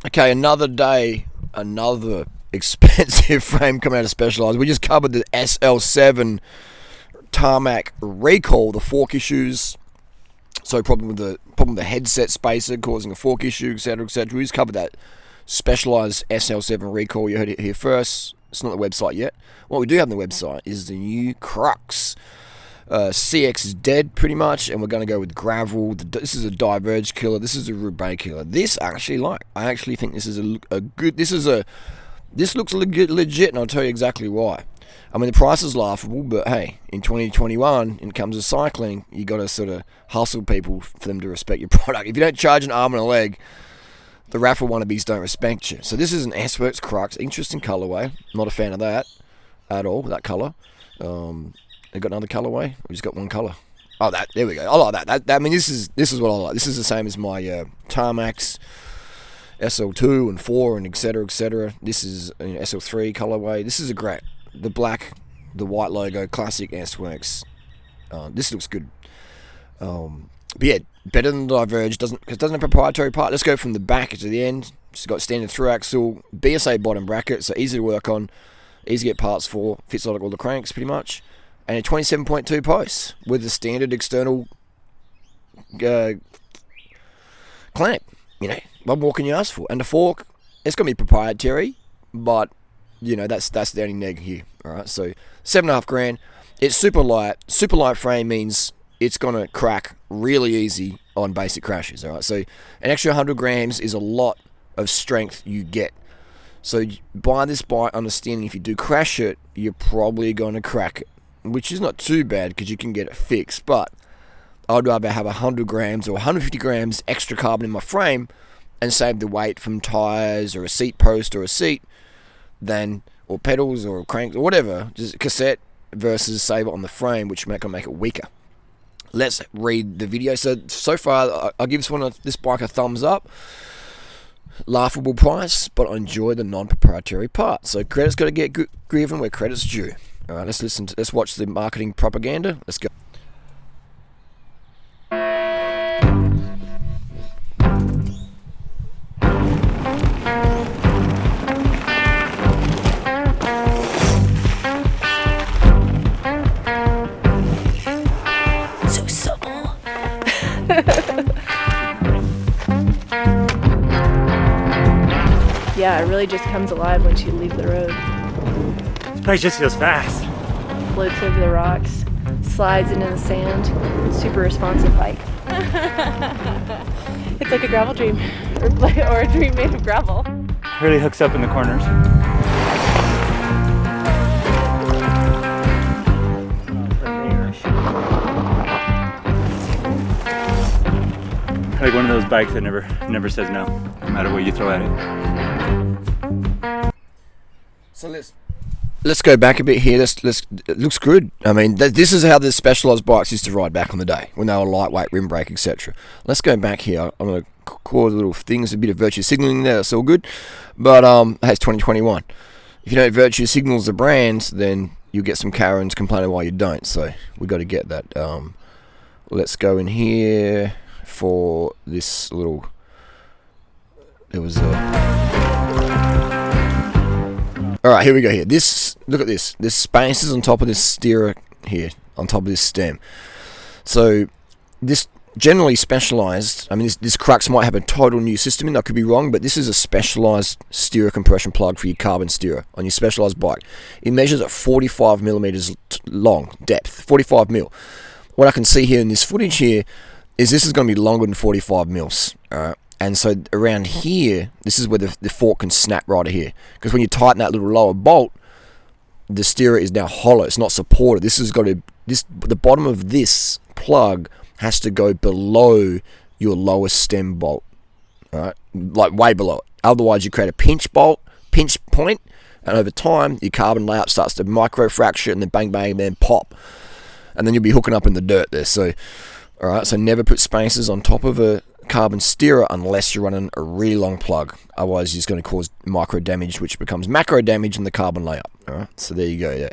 Okay, another day, another expensive frame coming out of Specialized. We just covered the SL7 tarmac recall, the fork issues. So problem with the headset spacer causing a fork issue, etc., etc. We just covered that Specialized SL7 recall. You heard it here first. It's not the website yet. What we do have on the website is the new Crux. CX is dead pretty much, and we're going to go with gravel. This is a diverge killer. This is a roubaix killer. I actually think this is a good. This looks legit, and I'll tell you exactly why. I mean, the price is laughable, but hey, in 2021, in comes to cycling, you got to sort of hustle people for them to respect your product. If you don't charge an arm and a leg, the raffle wannabes don't respect you. So this is an S-Works Crux, interesting colorway. Not a fan of that at all. That color. They got another colorway. We just got one color. Oh, there we go. I like that. I mean, this is what I like. This is the same as my Tarmacs, SL2 and 4 and etc. etc. This is an SL3 colorway. This is a great. The black, the white logo, classic S-Works. This looks good. But yeah, better than the Diverge. Doesn't have a proprietary part. Let's go from the back to the end. Just got standard through axle, BSA bottom bracket, so easy to work on, easy to get parts for. Fits like all the cranks pretty much. And a 27.2 posts with the standard external clamp. You know, what more can you ask for? And the fork, it's going to be proprietary, but you know that's the only neg here. All right, so $7.5 grand. It's super light. Super light frame means it's going to crack really easy on basic crashes. All right, so an extra 100 grams is a lot of strength you get. So buy this bike understanding if you do crash it, you're probably going to crack it, which is not too bad because you can get it fixed. But I'd rather have 100 grams or 150 grams extra carbon in my frame and save the weight from tires or a seat post or a seat or pedals or cranks or whatever, just cassette versus save it on the frame, which can make it weaker. Let's read the video. So far, I'll give this bike a thumbs up. Laughable price, but I enjoy the non-proprietary part. So credit's got to get given where credit's due. All right, let's watch the marketing propaganda. Let's go. So subtle. Yeah, it really just comes alive once you leave the road. This place just feels fast. Floats over the rocks, slides into the sand. Super responsive bike. It's like a gravel dream, or a dream made of gravel. Really hooks up in the corners. Like one of those bikes that never says no matter what you throw at it. So let's go back a bit here. It looks good. I mean, this is how the Specialized bikes used to ride back on the day when they were lightweight, rim brake, etc. Let's go back here. I'm going to cause little things, a bit of virtue signaling there. That's all good. But hey, it's 2021. If you don't virtue signals the brands, then you'll get some Karens complaining why you don't. So we got to get that. Let's go in here for this little. There was all right, here we go. Here, look at this. There's spaces on top of this steerer here, on top of this stem. So this generally Specialized. I mean, this Crux might have a total new system in. I could be wrong, but this is a Specialized steerer compression plug for your carbon steerer on your Specialized bike. It measures at 45 millimeters long depth, 45 mil. What I can see here in this footage here is this is going to be longer than 45 mils. All right. And so around here, this is where the fork can snap right here. Because when you tighten that little lower bolt, the steerer is now hollow. It's not supported. The bottom of this plug has to go below your lowest stem bolt. All right, like way below it. Otherwise, you create a pinch point, and over time, your carbon layout starts to microfracture, and then bang, bang, then pop. And then you'll be hooking up in the dirt there. So, all right, so never put spacers on top of a carbon steerer unless you're running a really long plug. Otherwise, it's going to cause micro damage, which becomes macro damage in the carbon layup. All right, so there you go. Yeah,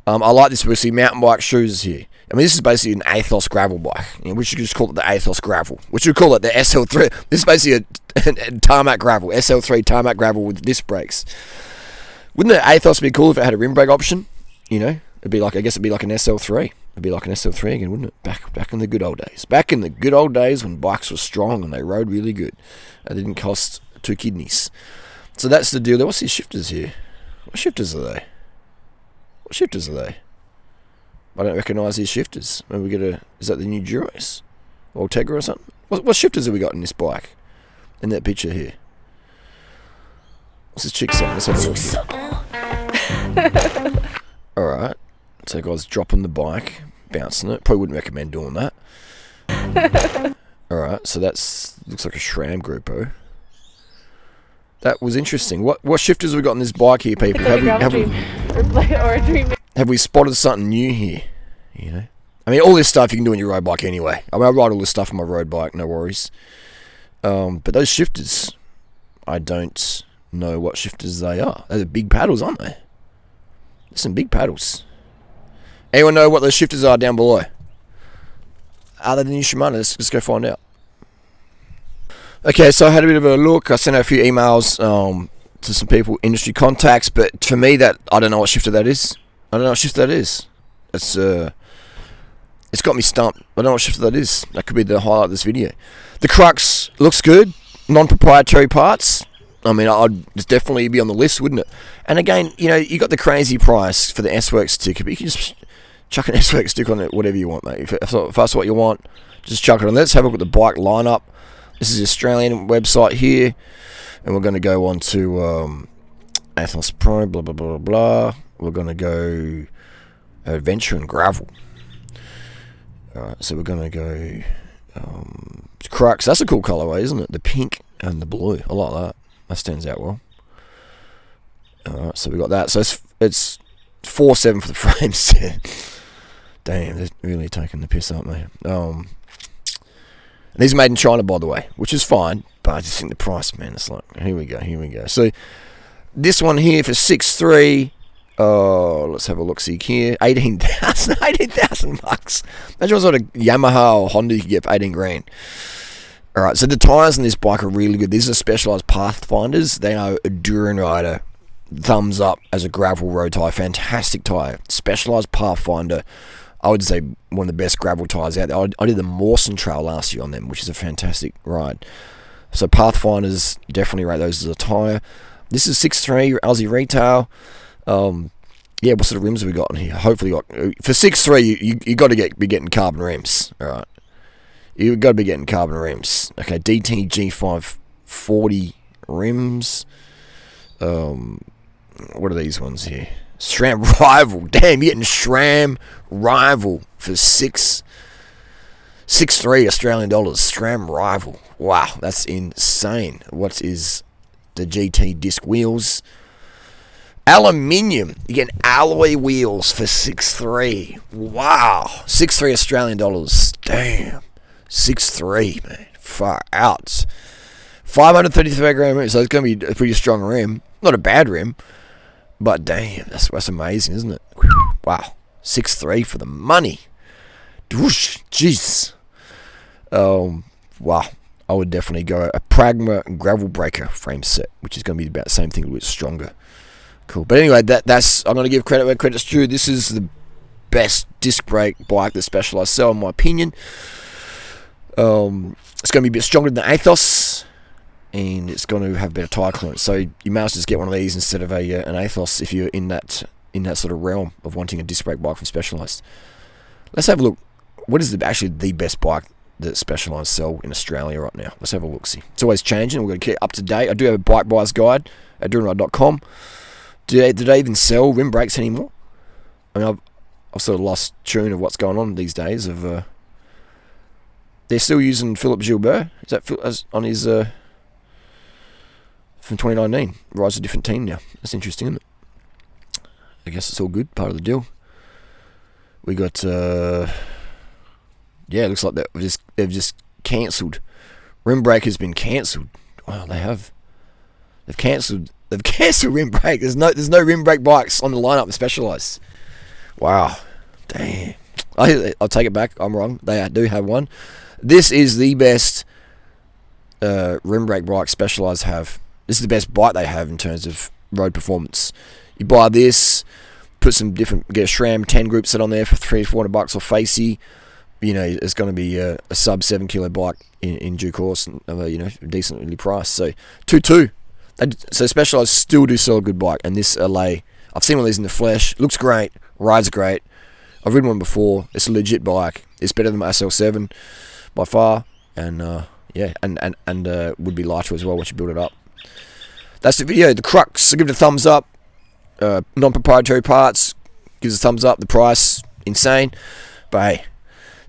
I like this. We see mountain bike shoes here. I mean, this is basically an Athos gravel bike. You know, we should just call it the Athos gravel. We should call it the SL3. This is basically a tarmac gravel, SL3 tarmac gravel with disc brakes. Wouldn't the Athos be cool if it had a rim brake option? You know, it'd be like, I guess it'd be like an SL3. It'd be like an SL3 again, wouldn't it? Back in the good old days. Back in the good old days when bikes were strong and they rode really good. They didn't cost 2 kidneys. So that's the deal there. What's these shifters here? What shifters are they? What shifters are they? I don't recognise these shifters. Maybe we get is that the new Duros? Or Tegra or something? What shifters have we got in this bike? In that picture here? What's this chick saying? Let's have a look. Alright. So guys dropping the bike, bouncing it. Probably wouldn't recommend doing that. Alright, so looks like a SRAM Grupo. That was interesting. What shifters have we got in this bike here, people? Have we spotted something new here? You know? I mean, all this stuff you can do on your road bike anyway. I mean, I ride all this stuff on my road bike, no worries. But those shifters, I don't know what shifters they are. They're big paddles, aren't they? There's some big paddles. Anyone know what those shifters are down below? Are they the new Shimano? Let's go find out. Okay, so I had a bit of a look. I sent out a few emails to some people, industry contacts, but for me, I don't know what shifter that is. I don't know what shifter that is. It's got me stumped. I don't know what shifter that is. That could be the highlight of this video. The Crux looks good. Non-proprietary parts. I mean, I'd definitely be on the list, wouldn't it? And again, you know, you got the crazy price for the S-Works sticker, but you can just chuck an S-Works sticker on it, whatever you want, mate. If that's what you want, just chuck it on. Let's have a look at the bike lineup. This is the Australian website here, and we're going to go on to Athos Pro, blah, blah, blah, blah. We're going to go Adventure and Gravel. Alright, so we're going to go Crux. That's a cool colourway, isn't it? The pink and the blue. I like that. That stands out well. Alright, so we got that. So it's 4.7 for the frame set. Damn, they're really taking the piss, aren't they? These are made in China, by the way, which is fine, but I just think the price, man, it's like, here we go. So this one here for 6.3. Let's have a look. See here, 18,000 bucks. Imagine what sort of Yamaha or Honda you could get for 18 grand. All right, so the tires on this bike are really good. These are Specialized Pathfinders. They are a durianrider. Thumbs up as a gravel road tire. Fantastic tire. Specialized Pathfinder. I would say one of the best gravel tires out there. I did the Mawson Trail last year on them, which is a fantastic ride. So Pathfinders, definitely rate those as a tire. This is 6.3 Aussie retail. Yeah, what sort of rims have we got in here? Hopefully, for 6.3, you got to be getting carbon rims. All right, you've got to be getting carbon rims. Okay, DT G540 rims. What are these ones here? SRAM Rival. Damn, you're getting SRAM Rival for 6.3 Australian dollars. SRAM Rival. Wow, that's insane. What is the GT disc wheels? Aluminium. You're getting alloy wheels for 6.3. Wow. 6.3 Australian dollars. Damn. 6.3, man. Far out. 533 gram rim. So it's going to be a pretty strong rim. Not a bad rim. But damn, that's amazing, isn't it? Whew, wow. 6.3 for the money. Whoosh, jeez. Wow. I would definitely go a Pragma gravel breaker frame set, which is going to be about the same thing, a little bit stronger. Cool. But anyway, that's I'm going to give credit where credit's due. This is the best disc brake bike that Specialized sell, in my opinion. It's going to be a bit stronger than the Athos, and it's going to have better tyre clearance. So you may as well just get one of these instead of an Athos if you're in that sort of realm of wanting a disc brake bike from Specialized. Let's have a look. What is actually the best bike that Specialized sell in Australia right now? Let's have a look. See, it's always changing. We're going to keep up to date. I do have a bike buyer's guide at durianrider.com. Do they even sell rim brakes anymore? I mean, I've sort of lost tune of what's going on these days. They're still using Philippe Gilbert. Is that on his from 2019? Rides a different team now. That's interesting, isn't it? I guess it's all good. Part of the deal. We got it looks like they've just cancelled Rim brake has been cancelled. Wow, they have. They've cancelled rim brake. There's no rim brake bikes on the lineup of Specialized. Wow, damn. I'll take it back. I'm wrong. They do have one. This is the best rim brake bike Specialized have. This is the best bike they have in terms of road performance. You buy this, put some different, get a SRAM 10 group set on there for $300-400 or Facey. You know, it's going to be a sub 7 kilo bike in due course, and you know, decently priced. So 2.2. So Specialized still do sell a good bike, and this LA, I've seen one of these in the flesh. Looks great, rides great. I've ridden one before. It's a legit bike. It's better than my SL7 by far, and yeah, and would be lighter as well once you build it up. That's the video. The Crux. I give it a thumbs up. Non-proprietary parts. Gives a thumbs up. The price insane, but hey.